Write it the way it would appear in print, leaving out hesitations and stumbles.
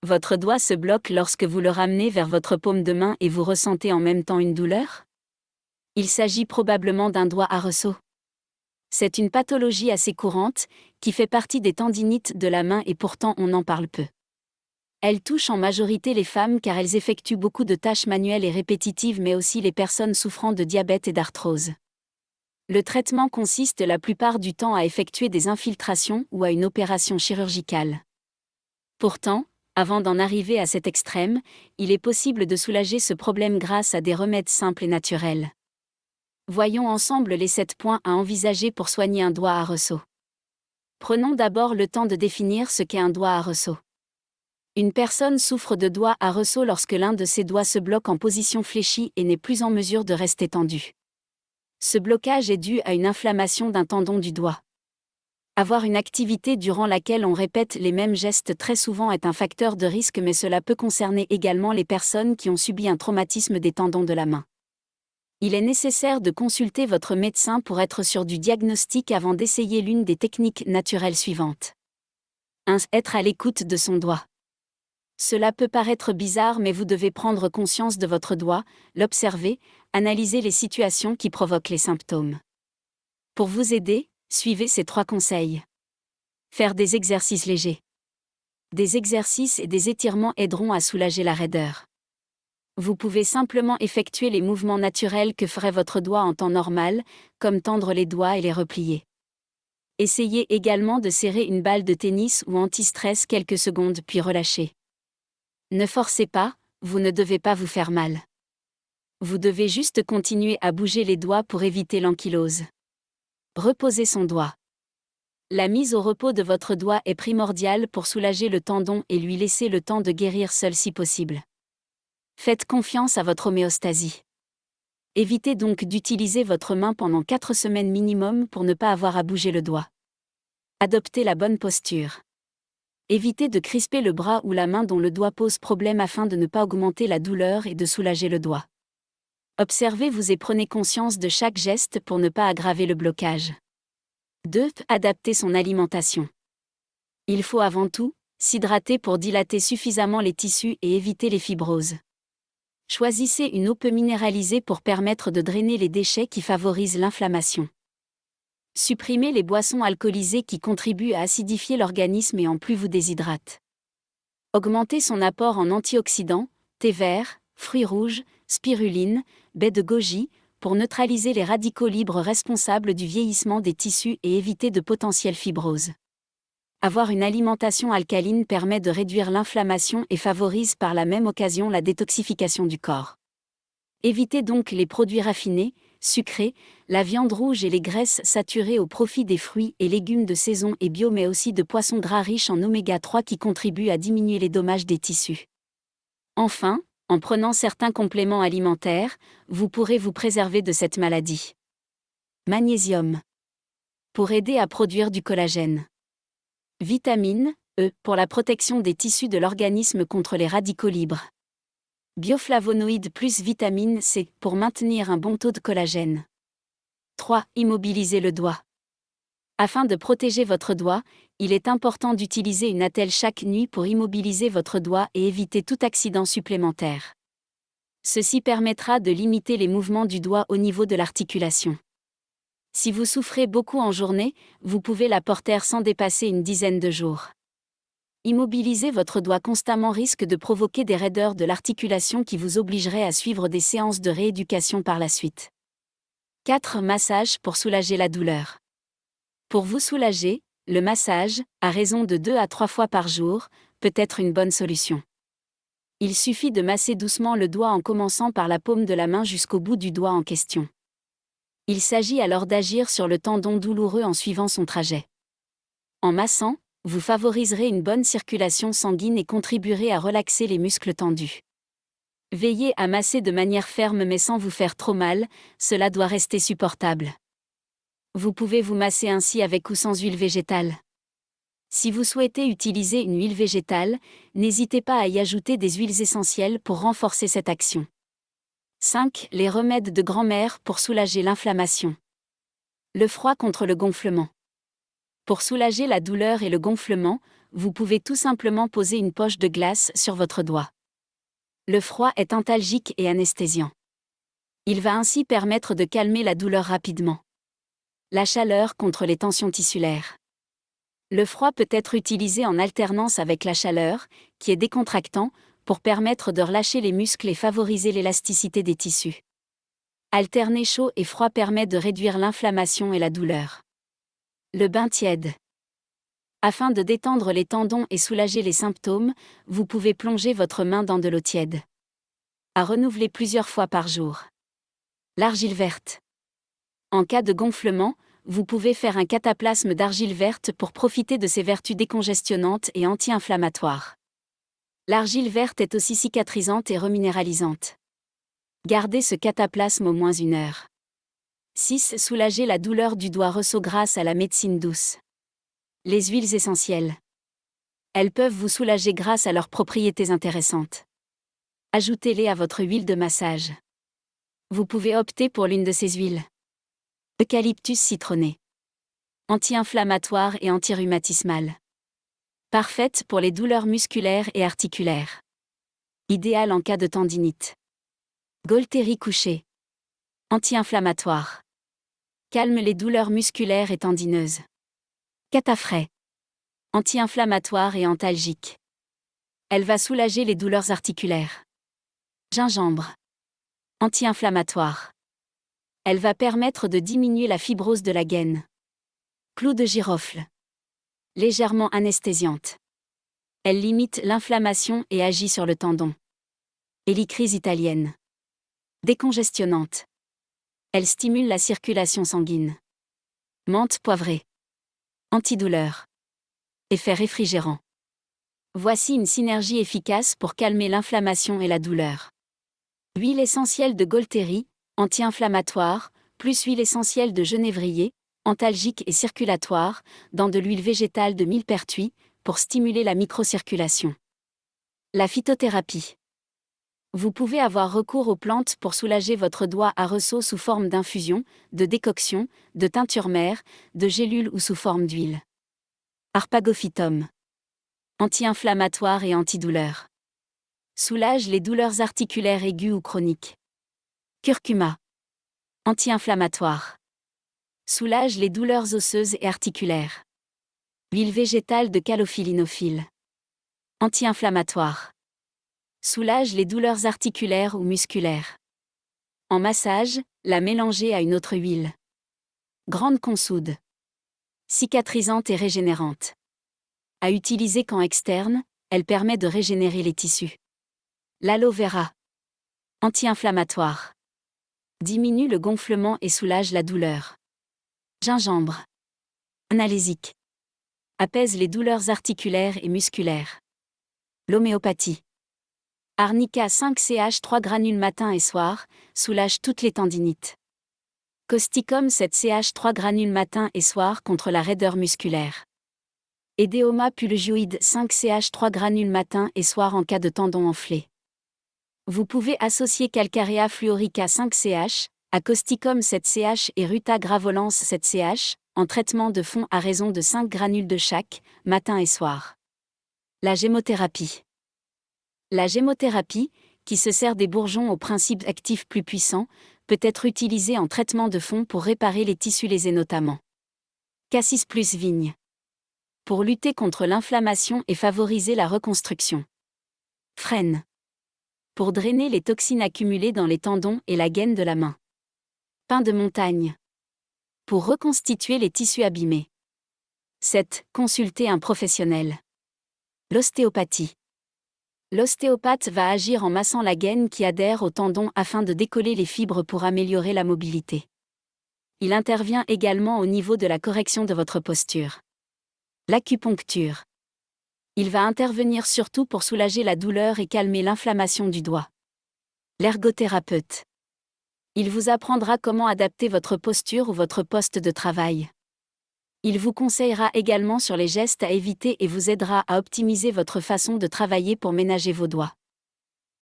Votre doigt se bloque lorsque vous le ramenez vers votre paume de main et vous ressentez en même temps une douleur? Il s'agit probablement d'un doigt à ressaut. C'est une pathologie assez courante, qui fait partie des tendinites de la main et pourtant on en parle peu. Elle touche en majorité les femmes car elles effectuent beaucoup de tâches manuelles et répétitives mais aussi les personnes souffrant de diabète et d'arthrose. Le traitement consiste la plupart du temps à effectuer des infiltrations ou à une opération chirurgicale. Pourtant, avant d'en arriver à cet extrême, il est possible de soulager ce problème grâce à des remèdes simples et naturels. Voyons ensemble les 7 points à envisager pour soigner un doigt à ressaut. Prenons d'abord le temps de définir ce qu'est un doigt à ressaut. Une personne souffre de doigts à ressaut lorsque l'un de ses doigts se bloque en position fléchie et n'est plus en mesure de rester tendu. Ce blocage est dû à une inflammation d'un tendon du doigt. Avoir une activité durant laquelle on répète les mêmes gestes très souvent est un facteur de risque mais cela peut concerner également les personnes qui ont subi un traumatisme des tendons de la main. Il est nécessaire de consulter votre médecin pour être sûr du diagnostic avant d'essayer l'une des techniques naturelles suivantes. 1. Être à l'écoute de son doigt. Cela peut paraître bizarre mais vous devez prendre conscience de votre doigt, l'observer, analyser les situations qui provoquent les symptômes. Pour vous aider, suivez ces 3 conseils. Faire des exercices légers. Des exercices et des étirements aideront à soulager la raideur. Vous pouvez simplement effectuer les mouvements naturels que ferait votre doigt en temps normal, comme tendre les doigts et les replier. Essayez également de serrer une balle de tennis ou anti-stress quelques secondes puis relâchez. Ne forcez pas, vous ne devez pas vous faire mal. Vous devez juste continuer à bouger les doigts pour éviter l'ankylose. Reposez son doigt. La mise au repos de votre doigt est primordiale pour soulager le tendon et lui laisser le temps de guérir seul si possible. Faites confiance à votre homéostasie. Évitez donc d'utiliser votre main pendant 4 semaines minimum pour ne pas avoir à bouger le doigt. Adoptez la bonne posture. Évitez de crisper le bras ou la main dont le doigt pose problème afin de ne pas augmenter la douleur et de soulager le doigt. Observez-vous et prenez conscience de chaque geste pour ne pas aggraver le blocage. 2. Adapter son alimentation. Il faut avant tout s'hydrater pour dilater suffisamment les tissus et éviter les fibroses. Choisissez une eau peu minéralisée pour permettre de drainer les déchets qui favorisent l'inflammation. Supprimez les boissons alcoolisées qui contribuent à acidifier l'organisme et en plus vous déshydratent. Augmentez son apport en antioxydants, thé vert, fruits rouges, spiruline, baies de goji, pour neutraliser les radicaux libres responsables du vieillissement des tissus et éviter de potentielles fibroses. Avoir une alimentation alcaline permet de réduire l'inflammation et favorise par la même occasion la détoxification du corps. Évitez donc les produits raffinés, sucrés, la viande rouge et les graisses saturées au profit des fruits et légumes de saison et bio mais aussi de poissons gras riches en oméga 3 qui contribuent à diminuer les dommages des tissus. Enfin, en prenant certains compléments alimentaires, vous pourrez vous préserver de cette maladie. Magnésium. Pour aider à produire du collagène. Vitamine E, pour la protection des tissus de l'organisme contre les radicaux libres. Bioflavonoïdes plus vitamine C, pour maintenir un bon taux de collagène. 3. Immobiliser le doigt. Afin de protéger votre doigt, il est important d'utiliser une attelle chaque nuit pour immobiliser votre doigt et éviter tout accident supplémentaire. Ceci permettra de limiter les mouvements du doigt au niveau de l'articulation. Si vous souffrez beaucoup en journée, vous pouvez la porter sans dépasser une dizaine de jours. Immobiliser votre doigt constamment risque de provoquer des raideurs de l'articulation qui vous obligeraient à suivre des séances de rééducation par la suite. 4. Massage pour soulager la douleur. Pour vous soulager, le massage, à raison de 2 à 3 fois par jour, peut être une bonne solution. Il suffit de masser doucement le doigt en commençant par la paume de la main jusqu'au bout du doigt en question. Il s'agit alors d'agir sur le tendon douloureux en suivant son trajet. En massant, vous favoriserez une bonne circulation sanguine et contribuerez à relaxer les muscles tendus. Veillez à masser de manière ferme mais sans vous faire trop mal, cela doit rester supportable. Vous pouvez vous masser ainsi avec ou sans huile végétale. Si vous souhaitez utiliser une huile végétale, n'hésitez pas à y ajouter des huiles essentielles pour renforcer cette action. 5. Les remèdes de grand-mère pour soulager l'inflammation. Le froid contre le gonflement. Pour soulager la douleur et le gonflement, vous pouvez tout simplement poser une poche de glace sur votre doigt. Le froid est antalgique et anesthésiant. Il va ainsi permettre de calmer la douleur rapidement. La chaleur contre les tensions tissulaires. Le froid peut être utilisé en alternance avec la chaleur, qui est décontractant, pour permettre de relâcher les muscles et favoriser l'élasticité des tissus. Alterner chaud et froid permet de réduire l'inflammation et la douleur. Le bain tiède. Afin de détendre les tendons et soulager les symptômes, vous pouvez plonger votre main dans de l'eau tiède. À renouveler plusieurs fois par jour. L'argile verte. En cas de gonflement, vous pouvez faire un cataplasme d'argile verte pour profiter de ses vertus décongestionnantes et anti-inflammatoires. L'argile verte est aussi cicatrisante et reminéralisante. Gardez ce cataplasme au moins 1 heure. 6. Soulager la douleur du doigt ressaut grâce à la médecine douce. Les huiles essentielles. Elles peuvent vous soulager grâce à leurs propriétés intéressantes. Ajoutez-les à votre huile de massage. Vous pouvez opter pour l'une de ces huiles. Eucalyptus citronné. Anti-inflammatoire et anti-rhumatismal. Parfaite pour les douleurs musculaires et articulaires. Idéale en cas de tendinite. Gaultérie couchée. Anti-inflammatoire. Calme les douleurs musculaires et tendineuses. Cataphrée. Anti-inflammatoire et antalgique. Elle va soulager les douleurs articulaires. Gingembre. Anti-inflammatoire. Elle va permettre de diminuer la fibrose de la gaine. Clou de girofle. Légèrement anesthésiante. Elle limite l'inflammation et agit sur le tendon. Hélicryse italienne. Décongestionnante. Elle stimule la circulation sanguine. Menthe poivrée. Antidouleur. Effet réfrigérant. Voici une synergie efficace pour calmer l'inflammation et la douleur. Huile essentielle de Gaultérie, anti-inflammatoire, plus huile essentielle de genévrier, antalgique et circulatoire, dans de l'huile végétale de millepertuis, pour stimuler la microcirculation. La phytothérapie. Vous pouvez avoir recours aux plantes pour soulager votre doigt à ressaut sous forme d'infusion, de décoction, de teinture mère, de gélules ou sous forme d'huile. Arpagophytum. Anti-inflammatoire et antidouleur. Soulage les douleurs articulaires aiguës ou chroniques. Curcuma. Anti-inflammatoire. Soulage les douleurs osseuses et articulaires. Huile végétale de calophyllinophile. Anti-inflammatoire. Soulage les douleurs articulaires ou musculaires. En massage, la mélanger à une autre huile. Grande consoude. Cicatrisante et régénérante. À utiliser qu'en externe, elle permet de régénérer les tissus. L'aloe vera. Anti-inflammatoire. Diminue le gonflement et soulage la douleur. Gingembre. Analgésique. Apaise les douleurs articulaires et musculaires. L'homéopathie. Arnica 5CH3 granules matin et soir, soulage toutes les tendinites. Causticum 7CH3 granules matin et soir contre la raideur musculaire. Edéoma pulgioide 5CH3 granules matin et soir en cas de tendon enflé. Vous pouvez associer Calcarea fluorica 5CH, Causticum 7CH et Ruta gravolens 7CH, en traitement de fond à raison de 5 granules de chaque, matin et soir. La gémothérapie. La gémothérapie, qui se sert des bourgeons au principe actif plus puissant, peut être utilisée en traitement de fond pour réparer les tissus lésés notamment. Cassis plus vigne. Pour lutter contre l'inflammation et favoriser la reconstruction. Frêne. Pour drainer les toxines accumulées dans les tendons et la gaine de la main. Pin de montagne. Pour reconstituer les tissus abîmés. 7. Consulter un professionnel. L'ostéopathie. L'ostéopathe va agir en massant la gaine qui adhère au tendon afin de décoller les fibres pour améliorer la mobilité. Il intervient également au niveau de la correction de votre posture. L'acupuncture. Il va intervenir surtout pour soulager la douleur et calmer l'inflammation du doigt. L'ergothérapeute. Il vous apprendra comment adapter votre posture ou votre poste de travail. Il vous conseillera également sur les gestes à éviter et vous aidera à optimiser votre façon de travailler pour ménager vos doigts.